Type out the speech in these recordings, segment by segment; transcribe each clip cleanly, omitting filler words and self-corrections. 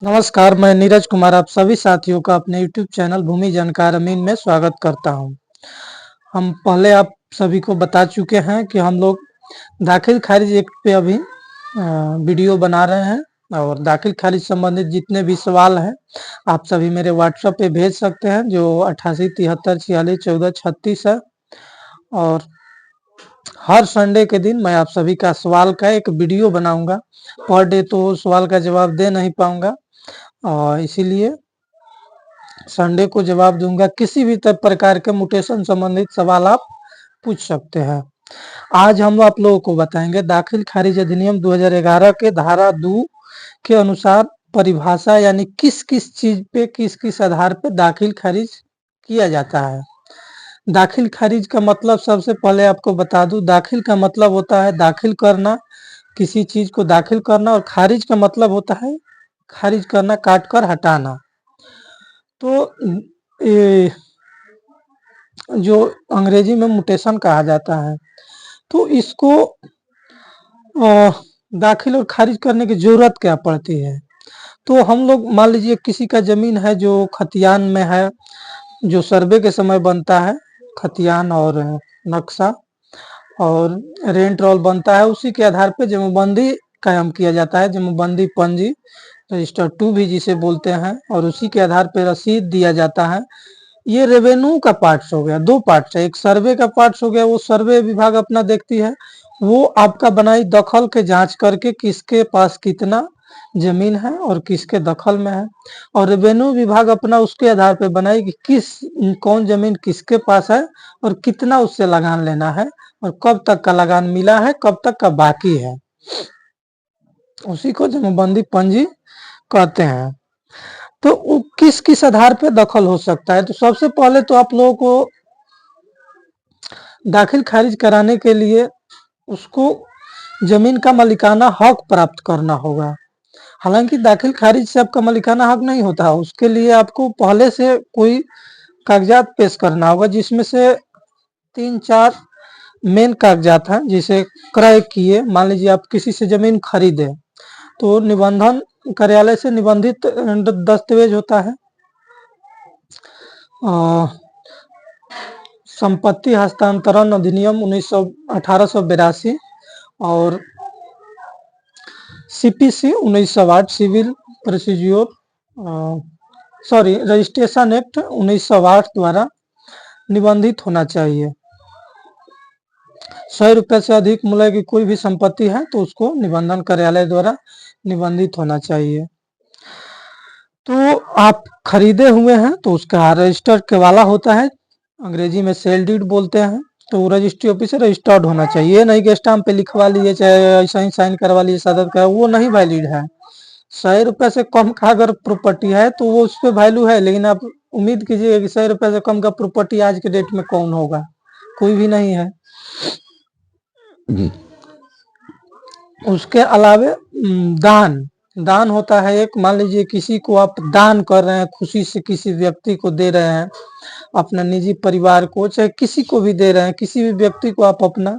नमस्कार, मैं नीरज कुमार आप सभी साथियों का अपने यूट्यूब चैनल भूमि जानकार अमीन में स्वागत करता हूं। हम पहले आप सभी को बता चुके हैं कि हम लोग दाखिल खारिज एक्ट पे अभी वीडियो बना रहे हैं और दाखिल खारिज संबंधित जितने भी सवाल हैं आप सभी मेरे व्हाट्सएप पे भेज सकते हैं जो 88 73 46 14 36 है। और हर संडे के दिन मैं आप सभी का सवाल का एक वीडियो बनाऊंगा। पर डे तो सवाल का जवाब दे नहीं पाऊंगा और इसीलिए संडे को जवाब दूंगा। किसी भी प्रकार के म्यूटेशन संबंधित सवाल आप पूछ सकते हैं। आज हम आप लोगों को बताएंगे दाखिल खारिज अधिनियम 2011 के धारा 2 के अनुसार परिभाषा यानी किस किस चीज पे किस किस आधार पे दाखिल खारिज किया जाता है। दाखिल खारिज का मतलब सबसे पहले आपको बता दूं, दाखिल का मतलब होता है दाखिल करना, किसी चीज को दाखिल करना, और खारिज का मतलब होता है खारिज करना, काट कर हटाना। तो ये जो अंग्रेजी में म्यूटेशन कहा जाता है, तो इसको दाखिल और खारिज करने की जरूरत क्या पड़ती है। तो हम लोग मान लीजिए किसी का जमीन है जो खतियान में है, जो सर्वे के समय बनता है, खतियान और नक्शा और रेंट रोल बनता है, उसी के आधार पे जमाबंदी कायम किया जाता है, जमाबंदी पंजी रजिस्टर 2 भी जिसे बोलते हैं, और उसी के आधार पे रसीद दिया जाता है। ये रेवेन्यू का पार्ट्स हो गया, दो पार्ट्स है, एक सर्वे का पार्ट्स हो गया, वो सर्वे विभाग अपना देखती है, वो आपका बनाई दखल के जांच करके किसके पास कितना जमीन है और किसके दखल में है, और रेवेन्यू विभाग अपना उसके आधार पे बनाई कि कौन जमीन किसके पास है और कितना उससे लगान लेना है और कब तक का लगान मिला है, कब तक का बाकी है, उसी को जमाबंदी पंजी कहते हैं। तो किस किस आधार पे दखल हो सकता है। तो सबसे पहले तो आप लोगों को दाखिल खारिज कराने के लिए उसको जमीन का मालिकाना हक प्राप्त करना होगा। हालांकि दाखिल खारिज से आपका मालिकाना हक नहीं होता, उसके लिए आपको पहले से कोई कागजात पेश करना होगा, जिसमें से 3-4 मेन कागजात हैं। जिसे क्रय किए, मान लीजिए आप किसी से जमीन खरीदे तो निबंधन कार्यालय से निबंधित दस्तावेज होता है, संपत्ति हस्तांतरण अधिनियम 1882 और CPC 1908 civil procedure registration act 1908 द्वारा निबंधित होना चाहिए। 100 रुपए से अधिक मूल्य की कोई भी संपत्ति है तो उसको निबंधन कार्यालय द्वारा निबंधित होना चाहिए। तो आप खरीदे हुए हैं तो उसका रजिस्टर केवाला होता है, अंग्रेजी में सेल डीड बोलते हैं, तो रजिस्ट्री ऑफिस से रजिस्टर्ड होना चाहिए। नहीं कि स्टाम्प पे लिखवा लीजिए चाहे ऐसा ही साइन करवा लीजिए सदर का, वो नहीं वैलिड है। 100 रुपए से कम का अगर प्रॉपर्टी है तो वो उस पर वैल्यू है, लेकिन आप उम्मीद कीजिएगा कि 100 रुपए से कम का प्रॉपर्टी आज के डेट में कौन होगा, कोई भी नहीं है। उसके अलावे दान दान होता है एक, मान लीजिए किसी को आप दान कर रहे हैं, खुशी से किसी व्यक्ति को दे रहे हैं, अपना निजी परिवार को, चाहे किसी को भी दे रहे हैं, किसी भी व्यक्ति को आप अपना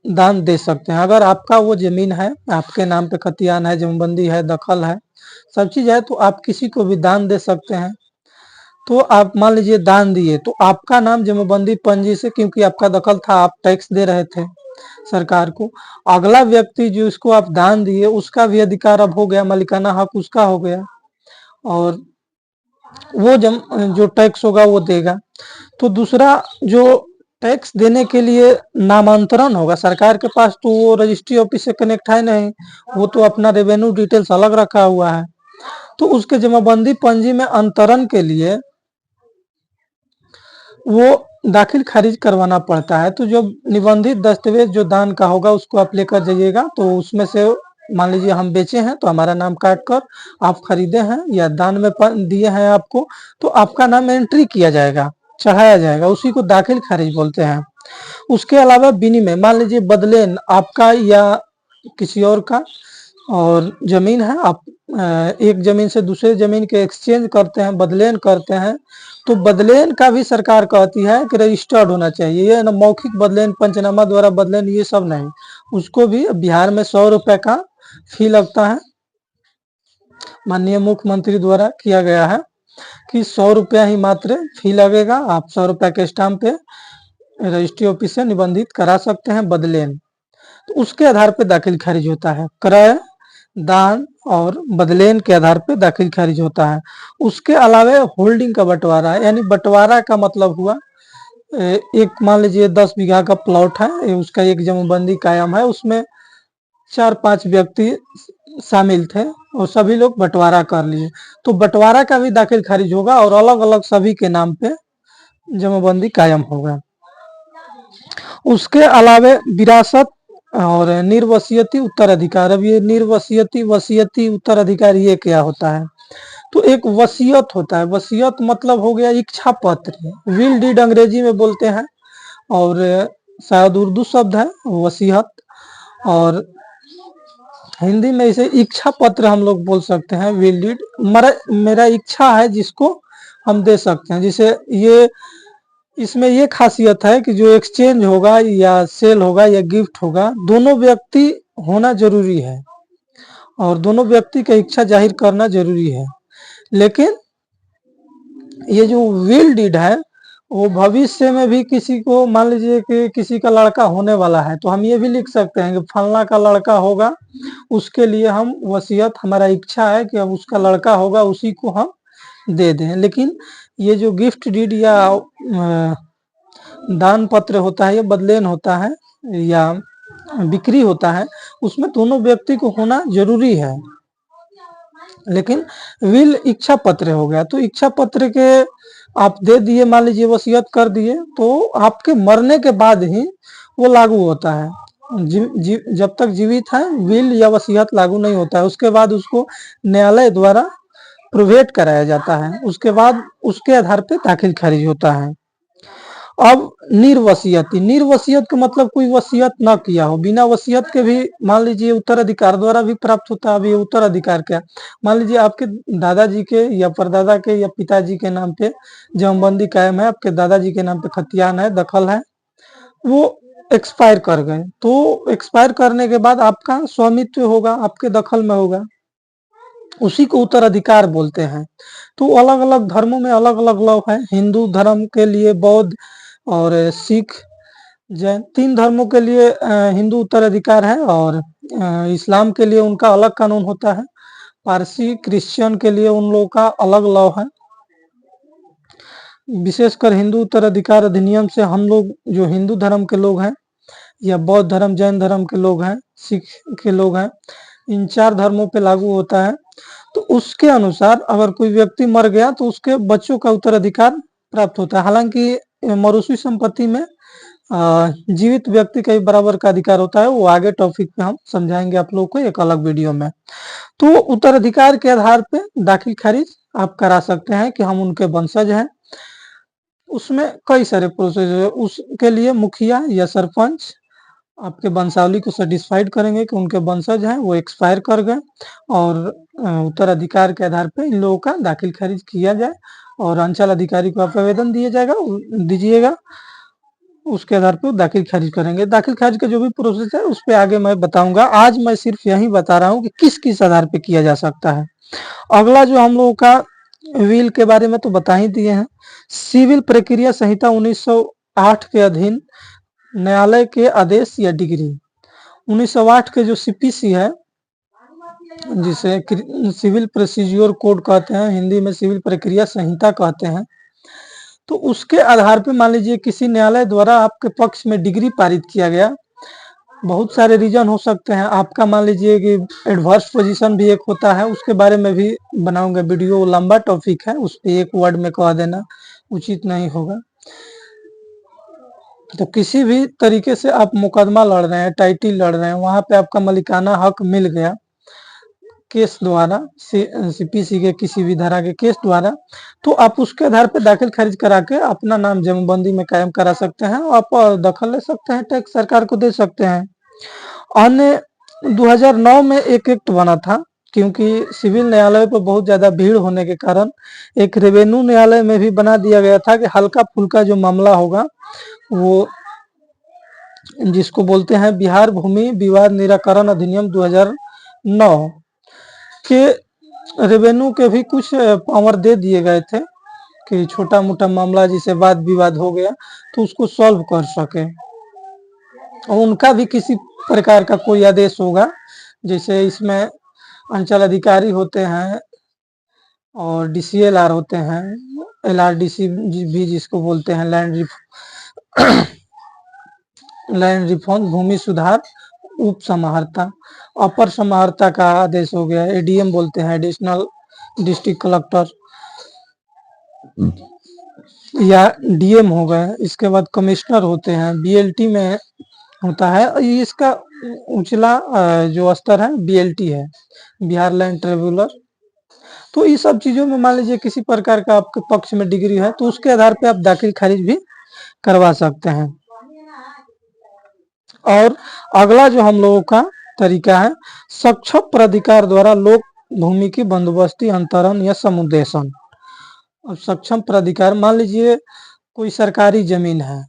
दान दे सकते हैं। अगर आपका वो जमीन है, आपके नाम पे खतियान है, जमबंदी है, दखल है, सब चीज है, तो आप किसी को भी दान दे सकते हैं। तो आप मान लीजिए दान दिए तो आपका नाम जमाबंदी पंजी से, क्योंकि आपका दखल था, आप टैक्स दे रहे थे सरकार को, अगला व्यक्ति जो इसको आप दान दिए उसका भी अधिकार अब हो गया, मालिकाना हक उसका हो गया, और वो जो टैक्स होगा वो देगा। तो दूसरा जो टैक्स देने के लिए नामांतरण होगा सरकार के पास, तो वो रजिस्ट्री ऑफिस से कनेक्ट है नहीं, वो तो अपना रेवेन्यू डिटेल्स अलग रखा हुआ है। तो उसके जमाबंदी पंजी में अंतरण के लिए वो दाखिल खारिज करवाना पड़ता है। तो जो निबंधित दस्तावेज जो दान का होगा उसको आप लेकर जाइएगा, तो उसमें से मान लीजिए हम बेचे हैं तो हमारा नाम काट कर, आप खरीदे हैं या दान में दिए हैं आपको, तो आपका नाम एंट्री किया जाएगा, चढ़ाया जाएगा, उसी को दाखिल खारिज बोलते हैं। उसके अलावा विनिमय, मान लीजिए बदलेन आपका या किसी और का और जमीन है, आप एक जमीन से दूसरे जमीन के एक्सचेंज करते हैं, बदलेन करते हैं, तो बदलेन का भी सरकार कहती है कि रजिस्टर्ड होना चाहिए। ये ना मौखिक बदलेन, पंचनामा द्वारा बदलेन, ये सब नहीं, उसको भी बिहार में 100 रुपए का फी लगता है। माननीय मुख्यमंत्री द्वारा किया गया है कि 100 रुपया ही मात्र फी लगेगा। आप 100 रुपया के स्टाम्प पे रजिस्ट्री ऑफिस से निबंधित करा सकते हैं बदलेन। तो उसके आधार पे दाखिल खारिज होता है। क्रय, दान और बदलेन के आधार पे दाखिल खारिज होता है। उसके अलावा होल्डिंग का बंटवारा, यानी बंटवारा का मतलब हुआ एक मान लीजिए 10 बीघा का प्लॉट है, उसका एक जमाबंदी कायम है, उसमें 4-5 व्यक्ति शामिल थे और सभी लोग बंटवारा कर लिए, तो बंटवारा का भी दाखिल खारिज होगा और अलग अलग सभी के नाम पे जमाबंदी कायम होगा। उसके अलावा विरासत और निर्वसियती उत्तराधिकार। अब ये निर्वसियती, वसीयती, उत्तराधिकार ये क्या होता है? तो एक वसीयत होता है। वसीयत मतलब हो गया इच्छा पत्र, विल डीड अंग्रेजी में बोलते हैं और शायद उर्दू शब्द है वसीयत, और हिंदी में इसे इच्छा पत्र हम लोग बोल सकते हैं। विल डीड मेरा इच्छा है जिसको हम दे सकते हैं। जिसे ये इसमें ये खासियत है कि जो एक्सचेंज होगा या सेल होगा या गिफ्ट होगा, दोनों व्यक्ति होना जरूरी है और दोनों व्यक्ति का इच्छा जाहिर करना जरूरी है। लेकिन ये जो विल डीड है वो भविष्य में भी किसी को, मान लीजिए कि किसी का लड़का होने वाला है, तो हम ये भी लिख सकते हैं कि फलना का लड़का होगा, उसके लिए हम वसीयत, हमारा इच्छा है कि अब उसका लड़का होगा उसी को हम दे दें। लेकिन ये जो गिफ्ट डीड या दान पत्र होता है या बदलेन होता है या बिक्री होता है, उसमें दोनों व्यक्ति को होना जरूरी है। लेकिन विल इच्छा पत्र हो गया, तो इच्छा पत्र के आप दे दिए, मान लीजिए वसीयत कर दिए, तो आपके मरने के बाद ही वो लागू होता है। जब तक जीवित है विल या वसीयत लागू नहीं होता है। उसके बाद उसको न्यायालय द्वारा प्रोवेट कराया जाता है, उसके बाद उसके आधार पे दाखिल खारिज होता है। अब निर्वसियती, निर्वसियत का मतलब कोई वसीयत ना किया हो, बिना वसीयत के भी मान लीजिए उत्तराधिकार द्वारा भी प्राप्त होता है। अब ये उत्तराधिकार क्या, मान लीजिए आपके दादाजी के या परदादा के या पिताजी के नाम पे जमबंदी कायम है, आपके दादाजी के नाम पे खतियान है, दखल है, वो एक्सपायर कर गए, तो एक्सपायर करने के बाद आपका स्वामित्व होगा, आपके दखल में होगा, उसी को उत्तराधिकार बोलते हैं। तो अलग अलग धर्मों में अलग अलग लॉ है। हिंदू धर्म के लिए, बौद्ध और सिख, जैन, 3 धर्मों के लिए हिंदू उत्तराधिकार है और इस्लाम के लिए उनका अलग कानून होता है। पारसी, क्रिश्चियन के लिए उन लोगों का अलग लॉ है। विशेषकर हिंदू उत्तराधिकार अधिनियम से हम लोग जो हिंदू धर्म के लोग हैं या बौद्ध धर्म, जैन धर्म के लोग हैं, सिख के लोग हैं, इन 4 धर्मों पे लागू होता है। तो उसके अनुसार अगर कोई व्यक्ति मर गया तो उसके बच्चों का उत्तराधिकार प्राप्त होता है। हालांकि मौरूसी संपत्ति में जीवित व्यक्ति का भी बराबर का अधिकार होता है, वो आगे टॉपिक पे हम समझाएंगे आप लोगों को एक अलग वीडियो में। तो उत्तराधिकार के आधार पे दाखिल खारिज आप करा सकते हैं कि हम उनके वंशज हैं। उसमें कई सारे प्रोसेस है। उसके लिए मुखिया या सरपंच आपके वंशावली को सेटिस्फाइड करेंगे कि उनके वंशज हैं, वो एक्सपायर कर गए, और उत्तराधिकार के आधार पे इन लोगों का दाखिल खारिज किया जाए और अंचल अधिकारी को आप आवेदन दीजिएगा, उसके आधार पे दाखिल खारिज करेंगे। दाखिल खारिज का जो भी प्रोसेस है उस पर आगे मैं बताऊंगा। आज मैं सिर्फ यही बता रहा हूँ कि किस किस आधार पे किया जा सकता है। अगला जो हम लोगों का विल के बारे में तो बता ही दिए हैं। सिविल प्रक्रिया संहिता 1908 के अधीन न्यायालय के आदेश या डिग्री, 1908 के जो सीपीसी है, जिसे सिविल प्रोसीजर कोड कहते हैं, हिंदी में सिविल प्रक्रिया संहिता कहते हैं, तो उसके आधार पे मान लीजिए किसी न्यायालय द्वारा आपके पक्ष में डिग्री पारित किया गया। बहुत सारे रीजन हो सकते हैं आपका, मान लीजिए कि एडवर्स पोजीशन भी एक होता है, उसके बारे में भी बनाऊंगा वीडियो, लंबा टॉपिक है, उस पर एक वर्ड में कह देना उचित नहीं होगा। तो किसी भी तरीके से आप मुकदमा लड़ रहे हैं, टाइटल लड़ रहे हैं, वहां पे आपका मलिकाना हक मिल गया केस द्वारा, सीपीसी के किसी भी धारा के केस द्वारा, तो आप उसके आधार पर दाखिल खारिज करा के अपना नाम जमाबंदी में कायम करा सकते हैं, आप दखल ले सकते हैं, टैक्स सरकार को दे सकते हैं। अन्य 2009 में एक एक्ट बना था, क्योंकि सिविल न्यायालय पर बहुत ज्यादा भीड़ होने के कारण एक रेवेन्यू न्यायालय में भी बना दिया गया था कि हल्का फुल्का जो मामला होगा, वो जिसको बोलते हैं बिहार भूमि विवाद निराकरण अधिनियम 2009 के रेवेन्यू के भी कुछ पावर दे दिए गए थे कि छोटा-मोटा मामला जैसे वाद-विवाद हो गया तो उसको सॉल्व कर सके। और उनका भी किसी प्रकार का कोई आदेश होगा, जैसे इसमें अंचल अधिकारी होते हैं और डीसीएलआर होते हैं, एलआरडीसी भी जिसको बोलते हैं लैंड रिफॉर्म भूमि सुधार उप समाहर्ता, अपर समाहर्ता का आदेश हो गया, एडीएम बोलते हैं एडिशनल डिस्ट्रिक्ट कलेक्टर या डीएम हो गए। इसके बाद कमिश्नर होते हैं, बीएलटी में होता है। इसका उचला जो स्तर है बीएलटी है, बिहार लैंड ट्रिब्यूनल। तो ये सब चीजों में मान लीजिए किसी प्रकार का आपके पक्ष में डिग्री है तो उसके आधार पे आप दाखिल खारिज भी करवा सकते हैं। और अगला जो हम लोगों का तरीका है, सक्षम प्राधिकार द्वारा लोक भूमि की बंदोबस्ती अंतरण या समुदेशन। अब सक्षम प्राधिकार, मान लीजिए कोई सरकारी जमीन है,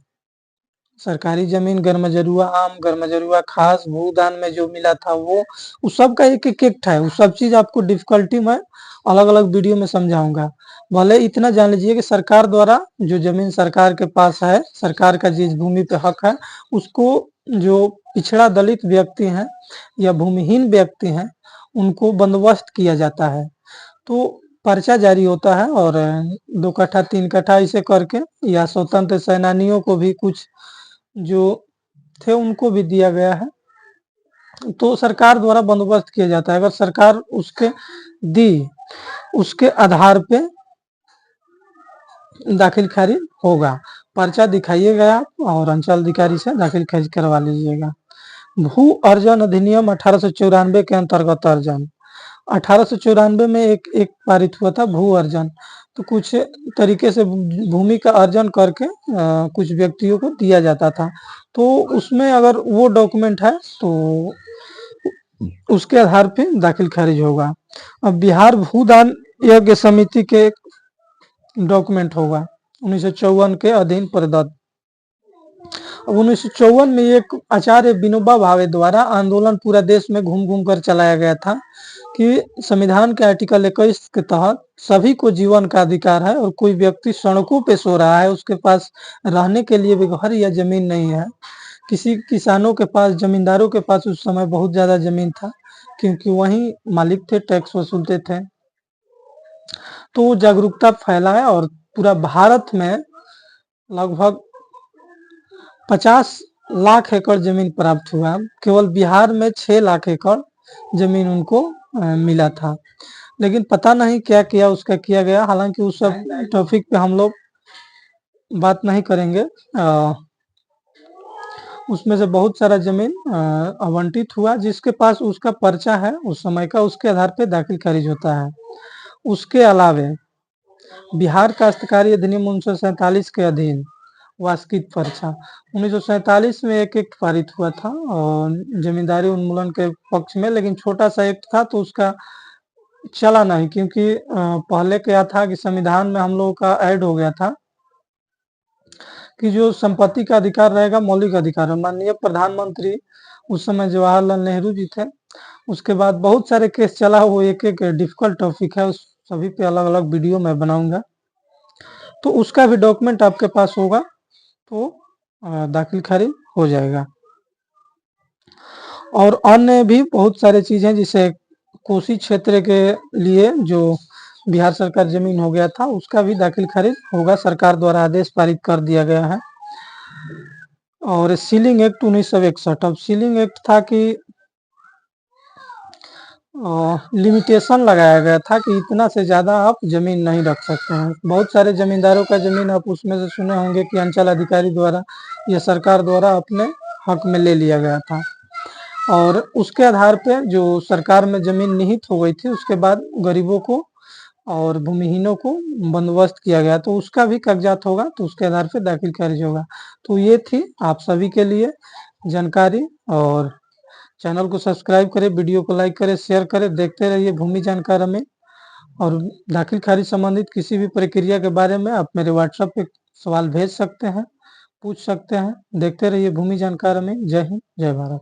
सरकारी जमीन गर्मजरुआ आम, गर्मजरुआ खास, भूदान में जो मिला था वो, उस सब का एक एक एक्ट है। उस सब चीज आपको डिफिकल्टी में अलग अलग वीडियो में समझाऊंगा। भले इतना जान लीजिए कि सरकार द्वारा जो जमीन सरकार के पास है, सरकार का जिस भूमि पे हक है, उसको जो पिछड़ा दलित व्यक्ति हैं या भूमिहीन व्यक्ति हैं उनको बंदोबस्त किया जाता है। तो पर्चा जारी होता है और 2 कट्ठा 3 कट्ठा ऐसे करके, या स्वतंत्र सेनानियों को भी कुछ जो थे उनको भी दिया गया है। तो सरकार द्वारा बंदोबस्त किया जाता है। अगर सरकार उसके दी, उसके आधार पे दाखिल खारिज होगा। पर्चा दिखाइएगा आप और अंचल अधिकारी से दाखिल खारिज करवा लीजिएगा। भू अर्जन अधिनियम 1894 के अंतर्गत अर्जन 1894 में एक पारित हुआ था भू अर्जन। तो कुछ तरीके से भूमि का अर्जन करके कुछ व्यक्तियों को दिया जाता था। तो उसमें अगर वो डॉक्यूमेंट है तो उसके आधार पे दाखिल खारिज होगा। अब बिहार भूदान यज्ञ समिति के डॉक्यूमेंट होगा 1954 के अधीन प्रदत्त। अब 1954 में एक आचार्य विनोबा भावे द्वारा आंदोलन पूरा देश में घूम घूम कर चलाया गया था कि संविधान के आर्टिकल 21 के तहत सभी को जीवन का अधिकार है और कोई व्यक्ति सड़कों पे सो रहा है, उसके पास रहने के लिए भी घर या जमीन नहीं है। किसी किसानों के पास, जमींदारों के पास उस समय बहुत ज्यादा जमीन था क्योंकि वही मालिक थे, टैक्स वसूलते थे। तो जागरूकता फैलाया और पूरा भारत में लगभग 50 लाख एकड़ जमीन प्राप्त हुआ। केवल बिहार में 6 लाख एकड़ जमीन उनको मिला था, लेकिन पता नहीं क्या किया उसका किया गया। हालांकि उस सब टॉपिक पे हम लोग बात नहीं करेंगे। उसमें से बहुत सारा जमीन आवंटित हुआ, जिसके पास उसका पर्चा है उस समय का, उसके आधार पे दाखिल खारिज होता है। उसके अलावे बिहार काश्तकारी अधिनियम 1947 के अधीन वास्कित पर्चा 1947 में एक एक्ट पारित हुआ था और जमींदारी उन्मूलन के पक्ष में, लेकिन छोटा सा एक्ट था तो उसका चला नहीं, क्योंकि पहले क्या था कि संविधान में हम लोगों का ऐड हो गया था कि जो संपत्ति का अधिकार रहेगा मौलिक अधिकार है। माननीय प्रधानमंत्री उस समय जवाहरलाल नेहरू जी थे। उसके बाद बहुत सारे केस चला, वो एक एक डिफिकल्ट टॉपिक है, उस सभी पे अलग अलग वीडियो मैं बनाऊंगा। तो उसका भी डॉक्यूमेंट आपके पास होगा तो दाखिल खारिज हो जाएगा। और अन्य भी बहुत सारे चीजें, जैसे कोसी क्षेत्र के लिए जो बिहार सरकार जमीन हो गया था उसका भी दाखिल खारिज होगा, सरकार द्वारा आदेश पारित कर दिया गया है। और सीलिंग एक्ट 1961, अब सीलिंग एक्ट था कि लिमिटेशन लगाया गया था कि इतना से ज्यादा आप जमीन नहीं रख सकते हैं। बहुत सारे जमींदारों का जमीन आप उसमें से सुने होंगे कि अंचल अधिकारी द्वारा या सरकार द्वारा अपने हक में ले लिया गया था, और उसके आधार पे जो सरकार में जमीन निहित हो गई थी उसके बाद गरीबों को और भूमिहीनों को बंदोबस्त किया गया, तो उसका भी कागजात होगा, तो उसके आधार पे दाखिल खारिज होगा। तो ये थी आप सभी के लिए जानकारी। और चैनल को सब्सक्राइब करें, वीडियो को लाइक करें, शेयर करें, देखते रहिए भूमि जानकारी में। और दाखिल खारिज संबंधित किसी भी प्रक्रिया के बारे में आप मेरे व्हाट्सएप पे सवाल भेज सकते हैं, पूछ सकते हैं। देखते रहिए भूमि जानकारी में। जय हिंद, जय भारत।